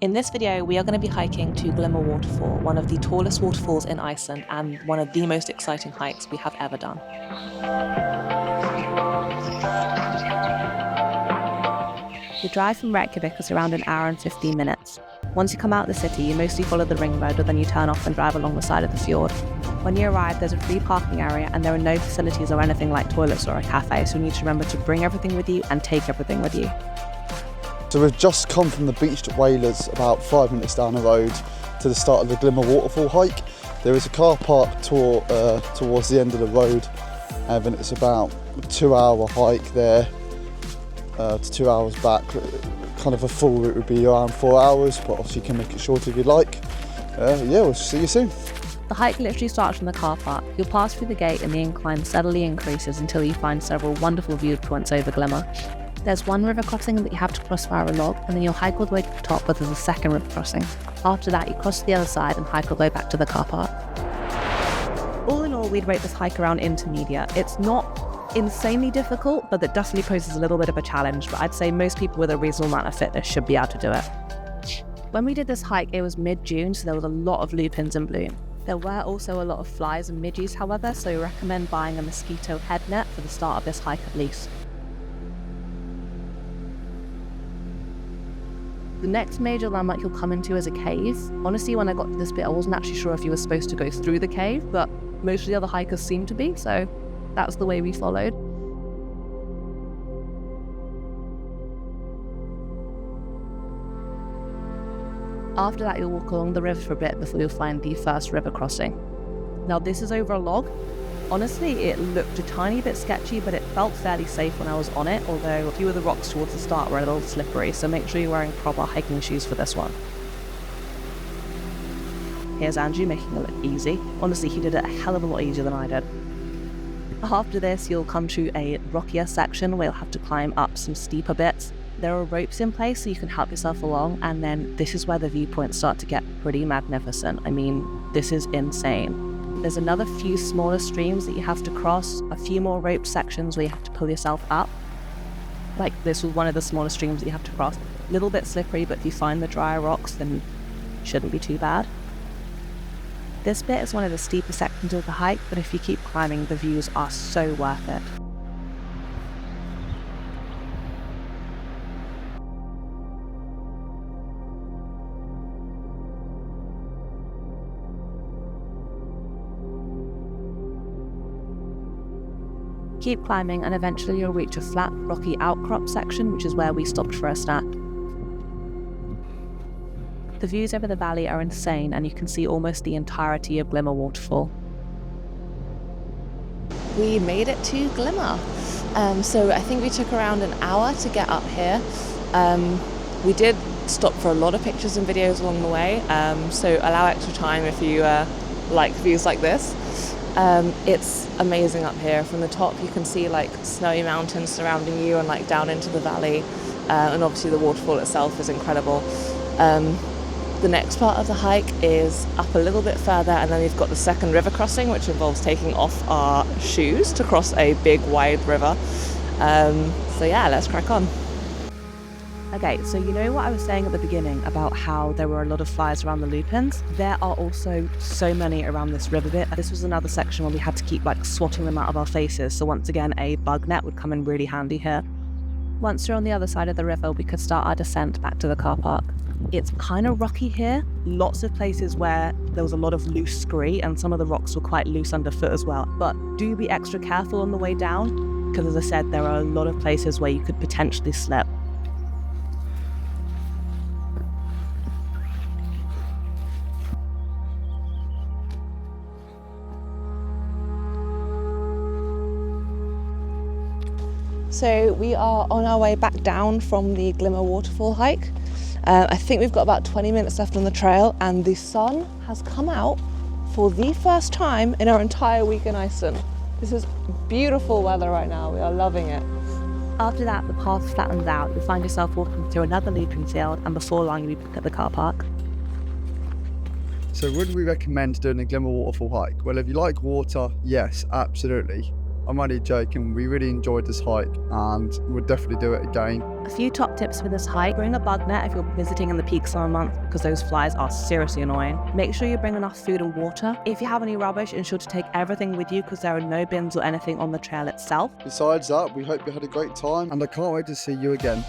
In this video, we are going to be hiking to Glymur Waterfall, one of the tallest waterfalls in Iceland and one of the most exciting hikes we have ever done. The drive from Reykjavik is around an hour and 15 minutes. Once you come out of the city, you mostly follow the ring road, or then you turn off and drive along the side of the fjord. When you arrive, there's a free parking area and there are no facilities or anything like toilets or a cafe, so you need to remember to bring everything with you and take everything with you. So we've just come from the beach at Whalers, about 5 minutes down the road to the start of the Glymur Waterfall hike. There is a car park towards the end of the road, and it's about a 2-hour hike there to 2 hours back. Kind of a full route would be around 4 hours, but obviously you can make it shorter if you'd like. Yeah, we'll see you soon. The hike literally starts from the car park. You'll pass through the gate and the incline steadily increases until you find several wonderful viewpoints over Glymur. There's one river crossing that you have to cross via a log, and then you'll hike all the way to the top, but there's a second river crossing. After that, you cross to the other side and hike all the way back to the car park. All in all, we'd rate this hike around intermediate. It's not insanely difficult, but it definitely poses a little bit of a challenge, but I'd say most people with a reasonable amount of fitness should be able to do it. When we did this hike, it was mid-June, so there was a lot of lupins in bloom. There were also a lot of flies and midges, however, so we recommend buying a mosquito head net for the start of this hike at least. The next major landmark you'll come into is a cave. Honestly, when I got to this bit, I wasn't actually sure if you were supposed to go through the cave, but most of the other hikers seem to be, so that's the way we followed. After that, you'll walk along the river for a bit before you'll find the first river crossing. Now, this is over a log. Honestly, it looked a tiny bit sketchy, but it felt fairly safe when I was on it, although a few of the rocks towards the start were a little slippery, so make sure you're wearing proper hiking shoes for this one. Here's Andrew making it look easy. Honestly, he did it a hell of a lot easier than I did. After this, you'll come to a rockier section where you'll have to climb up some steeper bits. There are ropes in place so you can help yourself along, and then this is where the viewpoints start to get pretty magnificent. I mean, this is insane. There's another few smaller streams that you have to cross, a few more rope sections where you have to pull yourself up. Like this was one of the smaller streams that you have to cross. A little bit slippery, but if you find the drier rocks, then it shouldn't be too bad. This bit is one of the steeper sections of the hike, but if you keep climbing, the views are so worth it. Keep climbing and eventually you'll reach a flat, rocky outcrop section, which is where we stopped for a snack. The views over the valley are insane and you can see almost the entirety of Glymur Waterfall. We made it to Glymur. So I think we took around an hour to get up here. We did stop for a lot of pictures and videos along the way, so allow extra time if you like views like this. It's amazing up here. From the top you can see like snowy mountains surrounding you and like down into the valley, and obviously the waterfall itself is incredible. The next part of the hike is up a little bit further, and then we've got the second river crossing, which involves taking off our shoes to cross a big wide river. So yeah, let's crack on. Okay, so you know what I was saying at the beginning about how there were a lot of flies around the lupins? There are also so many around this river bit. This was another section where we had to keep like swatting them out of our faces, so once again a bug net would come in really handy here. Once you're on the other side of the river, we could start our descent back to the car park. It's kind of rocky here, lots of places where there was a lot of loose scree and some of the rocks were quite loose underfoot as well, but do be extra careful on the way down, because as I said, there are a lot of places where you could potentially slip. So we are on our way back down from the Glymur Waterfall hike. I think we've got about 20 minutes left on the trail, and the sun has come out for the first time in our entire week in Iceland. This is beautiful weather right now, we are loving it. After that, the path flattens out, you'll find yourself walking through another looping field, and before long you'll be back at the car park. So would we recommend doing the Glymur Waterfall hike? Well, if you like water, yes, absolutely. I'm only joking. We really enjoyed this hike and would definitely do it again. A few top tips for this hike: bring a bug net if you're visiting in the peak summer months because those flies are seriously annoying. Make sure you bring enough food and water. If you have any rubbish, ensure to take everything with you because there are no bins or anything on the trail itself. Besides that, we hope you had a great time and I can't wait to see you again.